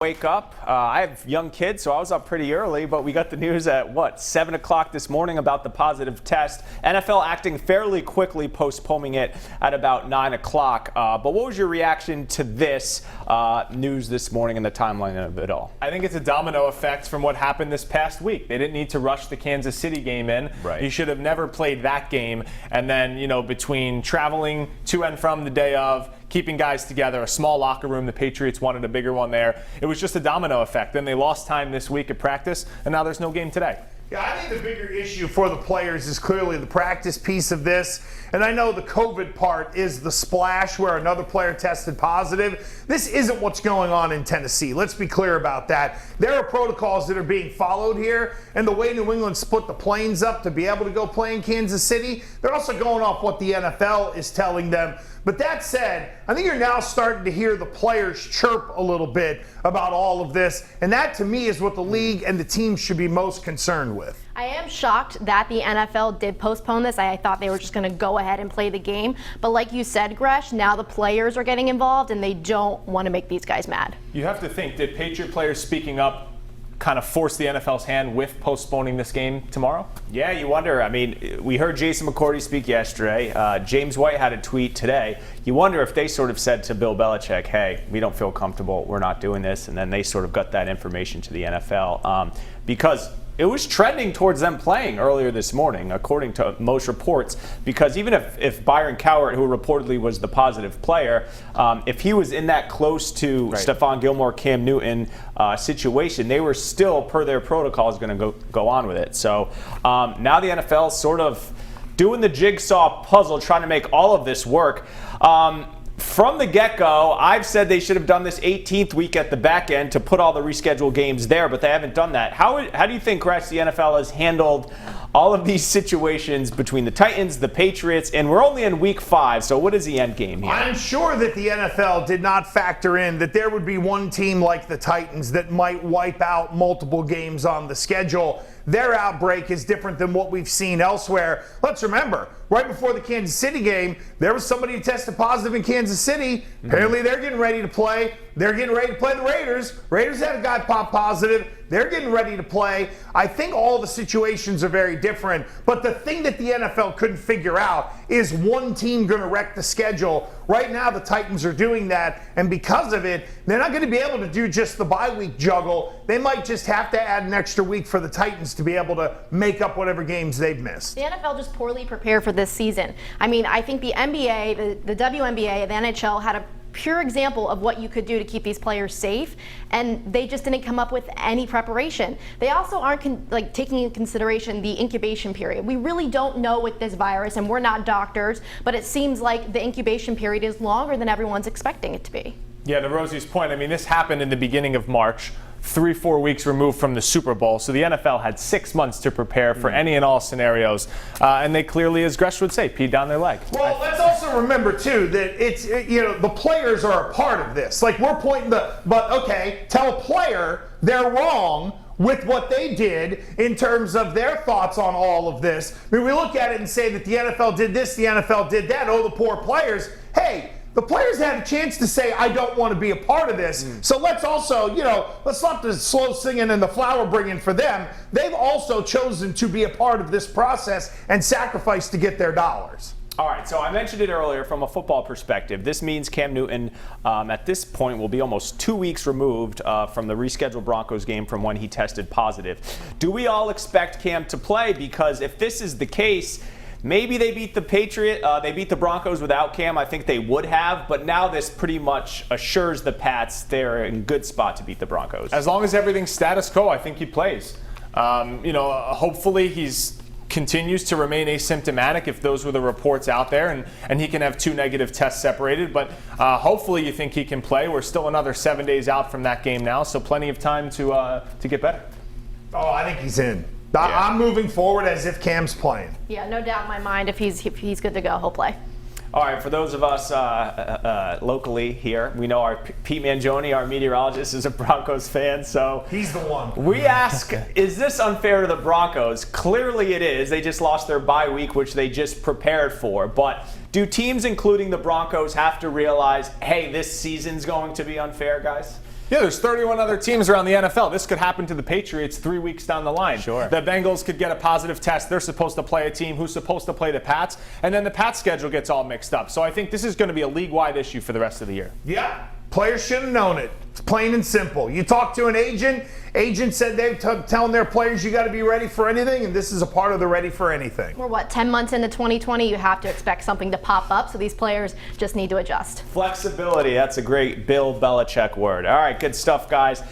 Wake up. I have young kids, so I was up pretty early, but we got the news at 7 o'clock this morning about the positive test. NFL acting fairly quickly, postponing it at about 9 o'clock. But what was your reaction to this news this morning and the timeline of it all? I think it's a domino effect from what happened this past week. They didn't need to rush the Kansas City game in. Right. You should have never played that game. And then, between traveling to and from the day of, keeping guys together, a small locker room. The Patriots wanted a bigger one there. It was just a domino effect. Then they lost time this week at practice, and now there's no game today. Yeah, I think the bigger issue for the players is clearly the practice piece of this. And I know the COVID part is the splash where another player tested positive. This isn't what's going on in Tennessee. Let's be clear about that. There are protocols that are being followed here. And the way New England split the planes up to be able to go play in Kansas City, they're also going off what the NFL is telling them. But that said, I think you're now starting to hear the players chirp a little bit about all of this. And that, to me, is what the league and the team should be most concerned with. I am shocked that the NFL did postpone this. I thought they were just going to go ahead and play the game. But like you said, Gresh, now the players are getting involved, and they don't want to make these guys mad. You have to think, did Patriot players speaking up kind of force the NFL's hand with postponing this game tomorrow? Yeah, you wonder. I mean, we heard Jason McCourty speak yesterday. James White had a tweet today. You wonder if they sort of said to Bill Belichick, hey, we don't feel comfortable, we're not doing this. And then they sort of got that information to the NFL. Because it was trending towards them playing earlier this morning, according to most reports, because even if Byron Cowart, who reportedly was the positive player, if he was in that close to Stephon Gilmore, Cam Newton situation, they were still, per their protocols, going to go on with it. So now the NFL is sort of doing the jigsaw puzzle, trying to make all of this work. From the get-go, I've said they should have done this 18th week at the back end to put all the rescheduled games there, but they haven't done that. How do you think, Gresh, the NFL has handled all of these situations between the Titans, the Patriots, and we're only in week 5, so what is the end game here? I'm sure that the NFL did not factor in that there would be one team like the Titans that might wipe out multiple games on the schedule. Their outbreak is different than what we've seen elsewhere. Let's remember, right before the Kansas City game, there was somebody who tested positive in Kansas City. Apparently they're getting ready to play. They're getting ready to play the Raiders. Raiders had a guy pop positive. They're getting ready to play. I think all the situations are very different. But the thing that the NFL couldn't figure out is one team going to wreck the schedule. Right now, the Titans are doing that. And because of it, they're not going to be able to do just the bye week juggle. They might just have to add an extra week for the Titans to be able to make up whatever games they've missed. The NFL just poorly prepared for this season. I mean, I think the NBA, the WNBA, the NHL had a pure example of what you could do to keep these players safe, and they just didn't come up with any preparation. They also aren't taking into consideration the incubation period. We really don't know with this virus, and we're not doctors, but it seems like the incubation period is longer than everyone's expecting it to be. Yeah, to Rosie's point, I mean, this happened in the beginning of March, 3-4 weeks removed from the Super Bowl. So the NFL had 6 months to prepare for any and all scenarios. And they clearly, as Gresh would say, peed down their leg. Well, let's also remember, too, that it's, the players are a part of this. Like, we're pointing but okay, tell a player they're wrong with what they did in terms of their thoughts on all of this. I mean, we look at it and say that the NFL did this, the NFL did that. Oh, the poor players. Hey, the players had a chance to say, I don't want to be a part of this. So let's also, let's not the slow singing and the flower bringing for them. They've also chosen to be a part of this process and sacrifice to get their dollars. All right, so I mentioned it earlier from a football perspective. This means Cam Newton, at this point, will be almost 2 weeks removed from the rescheduled Broncos game from when he tested positive. Do we all expect Cam to play? Because if this is the case, maybe they beat the Broncos without Cam. I think they would have, but now this pretty much assures the Pats they're in good spot to beat the Broncos. As long as everything's status quo, I think he plays. Hopefully he's continues to remain asymptomatic if those were the reports out there, and he can have 2 negative tests separated. But hopefully you think he can play. We're still another 7 days out from that game now, so plenty of time to get better. Oh, I think he's in. Yeah. I'm moving forward as if Cam's playing. Yeah, no doubt in my mind. If he's good to go, he'll play. All right, for those of us locally here, we know our Pete Mangione, our meteorologist, is a Broncos fan, so he's the one. We ask, is this unfair to the Broncos? Clearly it is. They just lost their bye week, which they just prepared for. But do teams, including the Broncos, have to realize, hey, this season's going to be unfair, guys? Yeah, there's 31 other teams around the NFL. This could happen to the Patriots 3 weeks down the line. Sure. The Bengals could get a positive test. They're supposed to play a team who's supposed to play the Pats, and then the Pats schedule gets all mixed up. So I think this is going to be a league-wide issue for the rest of the year. Yeah, players should have known it. It's plain and simple. You talk to an agent said they're telling their players you got to be ready for anything, and this is a part of the ready for anything. We're 10 months into 2020, you have to expect something to pop up, so these players just need to adjust. Flexibility, that's a great Bill Belichick word. All right, good stuff, guys.